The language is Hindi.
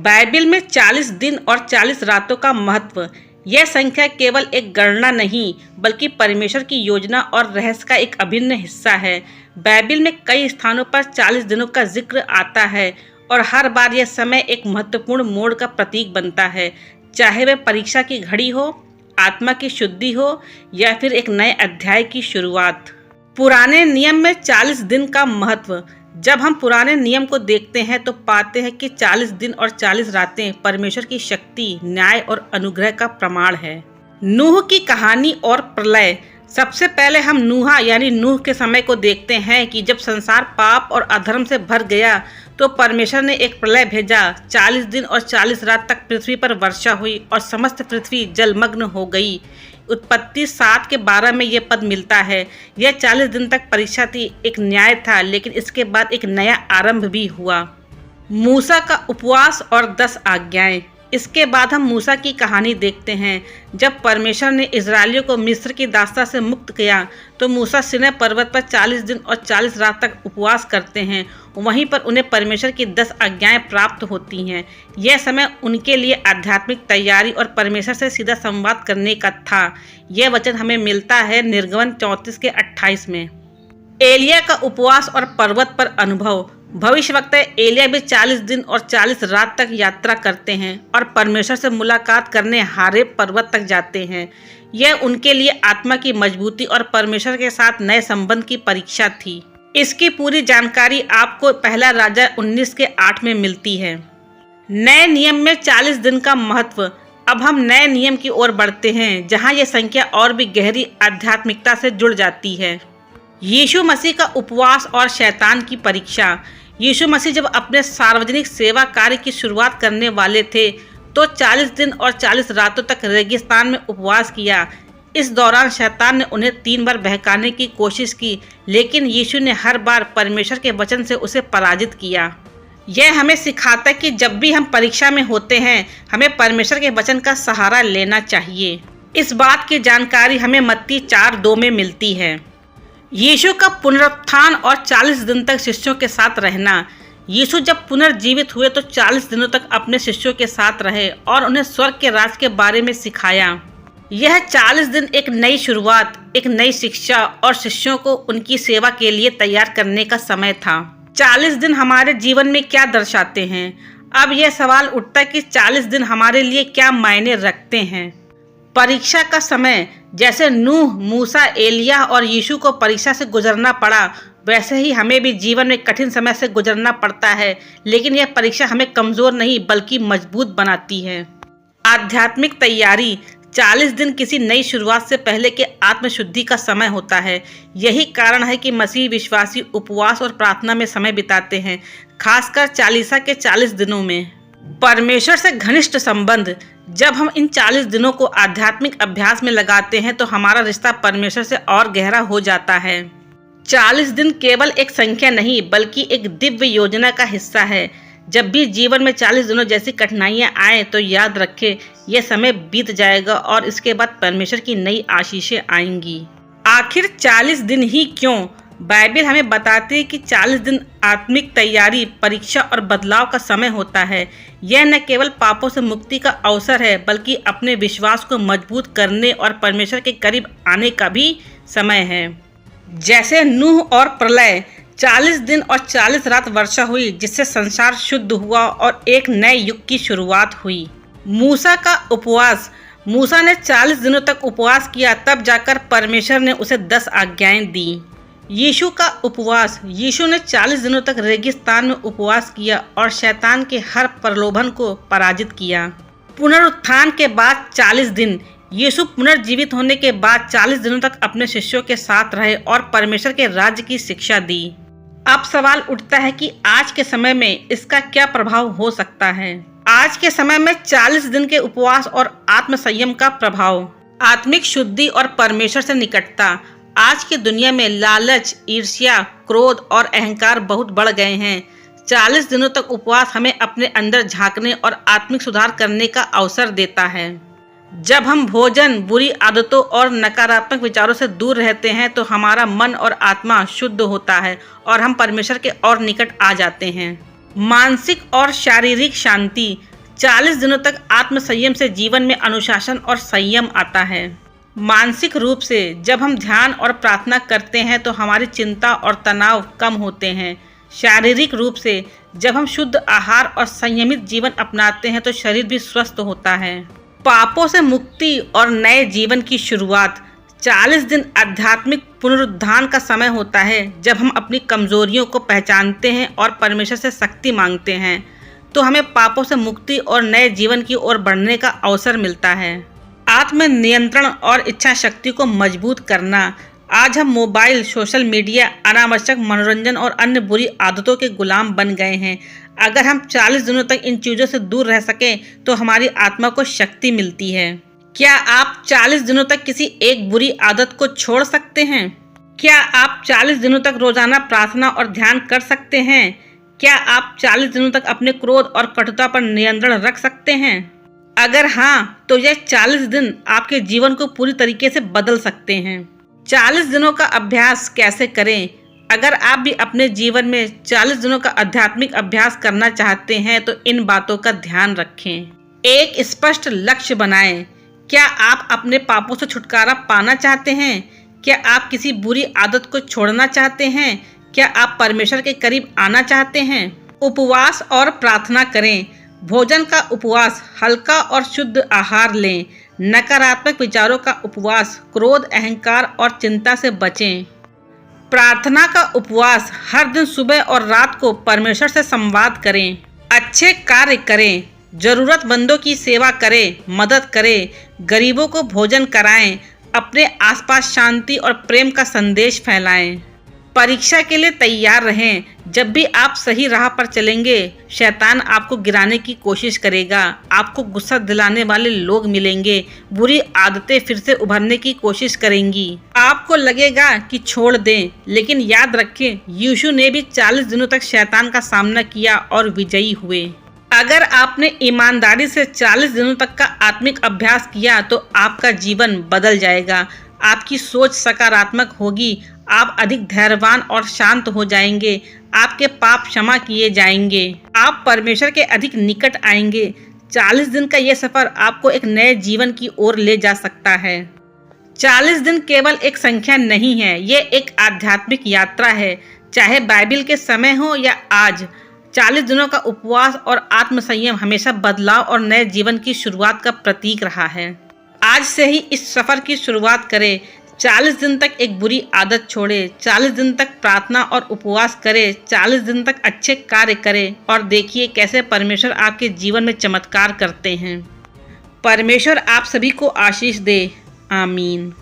बाइबिल में 40 दिन और 40 रातों का महत्व। यह संख्या केवल एक गणना नहीं बल्कि परमेश्वर की योजना और रहस्य का एक अभिन्न हिस्सा है। बाइबिल में कई स्थानों पर 40 दिनों का जिक्र आता है और हर बार यह समय एक महत्वपूर्ण मोड़ का प्रतीक बनता है, चाहे वह परीक्षा की घड़ी हो, आत्मा की शुद्धि हो या फिर एक नए अध्याय की शुरुआत। पुराने नियम में 40 दिन का महत्व। जब हम पुराने नियम को देखते हैं तो पाते हैं कि 40 दिन और 40 रातें परमेश्वर की शक्ति, न्याय और अनुग्रह का प्रमाण है। नूह की कहानी और प्रलय। सबसे पहले हम नूहा यानी नूह के समय को देखते हैं कि जब संसार पाप और अधर्म से भर गया तो परमेश्वर ने एक प्रलय भेजा। 40 दिन और 40 रात तक पृथ्वी पर वर्षा हुई और समस्त पृथ्वी जलमग्न हो गई। उत्पत्ति 7 के 12 में यह पद मिलता है। यह 40 दिन तक परीक्षा थी, एक न्याय था, लेकिन इसके बाद एक नया आरंभ भी हुआ। मूसा का उपवास और 10 आज्ञाएं। इसके बाद हम मूसा की कहानी देखते हैं। जब परमेश्वर ने इजरायलियों को मिस्र की दास्ता से मुक्त किया तो मूसा सिनै पर्वत पर 40 दिन और 40 रात तक उपवास करते हैं। वहीं पर उन्हें परमेश्वर की 10 आज्ञाएं प्राप्त होती हैं। यह समय उनके लिए आध्यात्मिक तैयारी और परमेश्वर से सीधा संवाद करने का था। यह वचन हमें मिलता है निर्गमन 34 के 28 में। एलिया का उपवास और पर्वत पर अनुभव। भविष्यवक्ता एलिया भी 40 दिन और 40 रात तक यात्रा करते हैं और परमेश्वर से मुलाकात करने हारेब पर्वत तक जाते हैं। यह उनके लिए आत्मा की मजबूती और परमेश्वर के साथ नए संबंध की परीक्षा थी। इसकी पूरी जानकारी आपको पहला राजा 19 के 8 में मिलती है। नए नियम में 40 दिन का महत्व। अब हम नए नियम की ओर बढ़ते हैं जहां यह संख्या और भी गहरी आध्यात्मिकता से जुड़ जाती है। यीशु मसीह का उपवास और शैतान की परीक्षा। यीशु मसीह जब अपने सार्वजनिक सेवा कार्य की शुरुआत करने वाले थे तो 40 दिन और 40 रातों तक रेगिस्तान में उपवास किया। इस दौरान शैतान ने उन्हें 3 बार बहकाने की कोशिश की, लेकिन यीशु ने हर बार परमेश्वर के वचन से उसे पराजित किया। यह हमें सिखाता है कि जब भी हम परीक्षा में होते हैं हमें परमेश्वर के वचन का सहारा लेना चाहिए। इस बात की जानकारी हमें मत्ती 4:2 में मिलती है। यीशु का पुनरुत्थान और 40 दिन तक शिष्यों के साथ रहना। यीशु जब पुनर्जीवित हुए तो 40 दिनों तक अपने शिष्यों के साथ रहे और उन्हें स्वर्ग के राज के बारे में सिखाया। यह 40 दिन एक नई शुरुआत, एक नई शिक्षा और शिष्यों को उनकी सेवा के लिए तैयार करने का समय था। 40 दिन हमारे जीवन में क्या दर्शाते हैं? अब यह सवाल उठता है कि 40 दिन हमारे लिए क्या मायने रखते हैं। परीक्षा का समय। जैसे नूह, मूसा, एलिया और यीशु को परीक्षा से गुजरना पड़ा, वैसे ही हमें भी जीवन में कठिन समय से गुजरना पड़ता है, लेकिन यह परीक्षा हमें कमज़ोर नहीं बल्कि मजबूत बनाती है। आध्यात्मिक तैयारी। 40 दिन किसी नई शुरुआत से पहले के आत्मशुद्धि का समय होता है। यही कारण है कि मसीह विश्वासी उपवास और प्रार्थना में समय बिताते हैं, खासकर चालीसा के 40 दिनों में। परमेश्वर से घनिष्ठ संबंध। जब हम इन 40 दिनों को आध्यात्मिक अभ्यास में लगाते हैं तो हमारा रिश्ता परमेश्वर से और गहरा हो जाता है। 40 दिन केवल एक संख्या नहीं बल्कि एक दिव्य योजना का हिस्सा है। जब भी जीवन में 40 दिनों जैसी कठिनाइयां आए तो याद रखें यह समय बीत जाएगा और इसके बाद परमेश्वर की नई आशीषें आएंगी। आखिर 40 दिन ही क्यों? बाइबिल हमें बताती है कि 40 दिन आत्मिक तैयारी, परीक्षा और बदलाव का समय होता है। यह न केवल पापों से मुक्ति का अवसर है बल्कि अपने विश्वास को मजबूत करने और परमेश्वर के करीब आने का भी समय है। जैसे नूह और प्रलय, 40 दिन और 40 रात वर्षा हुई जिससे संसार शुद्ध हुआ और एक नए युग की शुरुआत हुई। मूसा का उपवास। मूसा ने 40 दिनों तक उपवास किया, तब जाकर परमेश्वर ने उसे 10 आज्ञाएं दी। यीशु का उपवास। यीशु ने 40 दिनों तक रेगिस्तान में उपवास किया और शैतान के हर प्रलोभन को पराजित किया। पुनरुत्थान के बाद 40 दिन। यीशु पुनर्जीवित होने के बाद 40 दिनों तक अपने शिष्यों के साथ रहे और परमेश्वर के राज्य की शिक्षा दी। अब सवाल उठता है कि आज के समय में इसका क्या प्रभाव हो सकता है। आज के समय में 40 दिन के उपवास और आत्मसंयम का प्रभाव। आत्मिक शुद्धि और परमेश्वर से निकटता। आज की दुनिया में लालच, ईर्ष्या, क्रोध और अहंकार बहुत बढ़ गए हैं। 40 दिनों तक उपवास हमें अपने अंदर झांकने और आत्मिक सुधार करने का अवसर देता है। जब हम भोजन, बुरी आदतों और नकारात्मक विचारों से दूर रहते हैं तो हमारा मन और आत्मा शुद्ध होता है और हम परमेश्वर के और निकट आ जाते हैं। मानसिक और शारीरिक शांति। 40 दिनों तक आत्म संयम से जीवन में अनुशासन और संयम आता है। मानसिक रूप से जब हम ध्यान और प्रार्थना करते हैं तो हमारी चिंता और तनाव कम होते हैं। शारीरिक रूप से जब हम शुद्ध आहार और संयमित जीवन अपनाते हैं तो शरीर भी स्वस्थ होता है। पापों से मुक्ति और नए जीवन की शुरुआत। 40 दिन आध्यात्मिक पुनरुत्थान का समय होता है जब हम अपनी कमजोरियों को पहचानते हैं और परमेश्वर से शक्ति मांगते हैं, तो हमें पापों से मुक्ति और नए जीवन की ओर बढ़ने का अवसर मिलता है। आत्म नियंत्रण और इच्छा शक्ति को मजबूत करना। आज हम मोबाइल, सोशल मीडिया, अनावश्यक मनोरंजन और अन्य बुरी आदतों के गुलाम बन गए हैं। अगर हम 40 दिनों तक इन चीज़ों से दूर रह सकें तो हमारी आत्मा को शक्ति मिलती है। क्या आप 40 दिनों तक किसी एक बुरी आदत को छोड़ सकते हैं? क्या आप 40 दिनों तक रोजाना प्रार्थना और ध्यान कर सकते हैं? क्या आप 40 दिनों तक अपने क्रोध और कटुता पर नियंत्रण रख सकते हैं? अगर हाँ, तो यह 40 दिन आपके जीवन को पूरी तरीके से बदल सकते हैं। 40 दिनों का अभ्यास कैसे करें? अगर आप भी अपने जीवन में 40 दिनों का आध्यात्मिक अभ्यास करना चाहते हैं तो इन बातों का ध्यान रखें। एक स्पष्ट लक्ष्य बनाएं। क्या आप अपने पापों से छुटकारा पाना चाहते हैं? क्या आप किसी बुरी आदत को छोड़ना चाहते हैं? क्या आप परमेश्वर के करीब आना चाहते हैं? उपवास और प्रार्थना करें। भोजन का उपवास, हल्का और शुद्ध आहार लें। नकारात्मक विचारों का उपवास, क्रोध, अहंकार और चिंता से बचें। प्रार्थना का उपवास, हर दिन सुबह और रात को परमेश्वर से संवाद करें। अच्छे कार्य करें, जरूरतमंदों की सेवा करें, मदद करें, गरीबों को भोजन कराएं, अपने आसपास शांति और प्रेम का संदेश फैलाएं। परीक्षा के लिए तैयार रहें। जब भी आप सही राह पर चलेंगे, शैतान आपको गिराने की कोशिश करेगा। आपको गुस्सा दिलाने वाले लोग मिलेंगे। बुरी आदतें फिर से उभरने की कोशिश करेंगी। आपको लगेगा कि छोड़ दें, लेकिन याद रखें, यीशु ने भी 40 दिनों तक शैतान का सामना किया और विजयी हुए। अगर आपने ईमानदारी से 40 दिनों तक का आत्मिक अभ्यास किया तो आपका जीवन बदल जाएगा। आपकी सोच सकारात्मक होगी। आप अधिक धैर्यवान और शांत हो जाएंगे। आपके पाप क्षमा किए जाएंगे। आप परमेश्वर के अधिक निकट आएंगे। 40 दिन का यह सफर आपको एक नए जीवन की ओर ले जा सकता है। 40 दिन केवल एक संख्या नहीं है, ये एक आध्यात्मिक यात्रा है। चाहे बाइबिल के समय हो या आज, 40 दिनों का उपवास और आत्मसंयम हमेशा बदलाव और नए जीवन की शुरुआत का प्रतीक रहा है। आज से ही इस सफर की शुरुआत करें। 40 दिन तक एक बुरी आदत छोड़े, 40 दिन तक प्रार्थना और उपवास करें, 40 दिन तक अच्छे कार्य करें और देखिए कैसे परमेश्वर आपके जीवन में चमत्कार करते हैं। परमेश्वर आप सभी को आशीष दे। आमीन।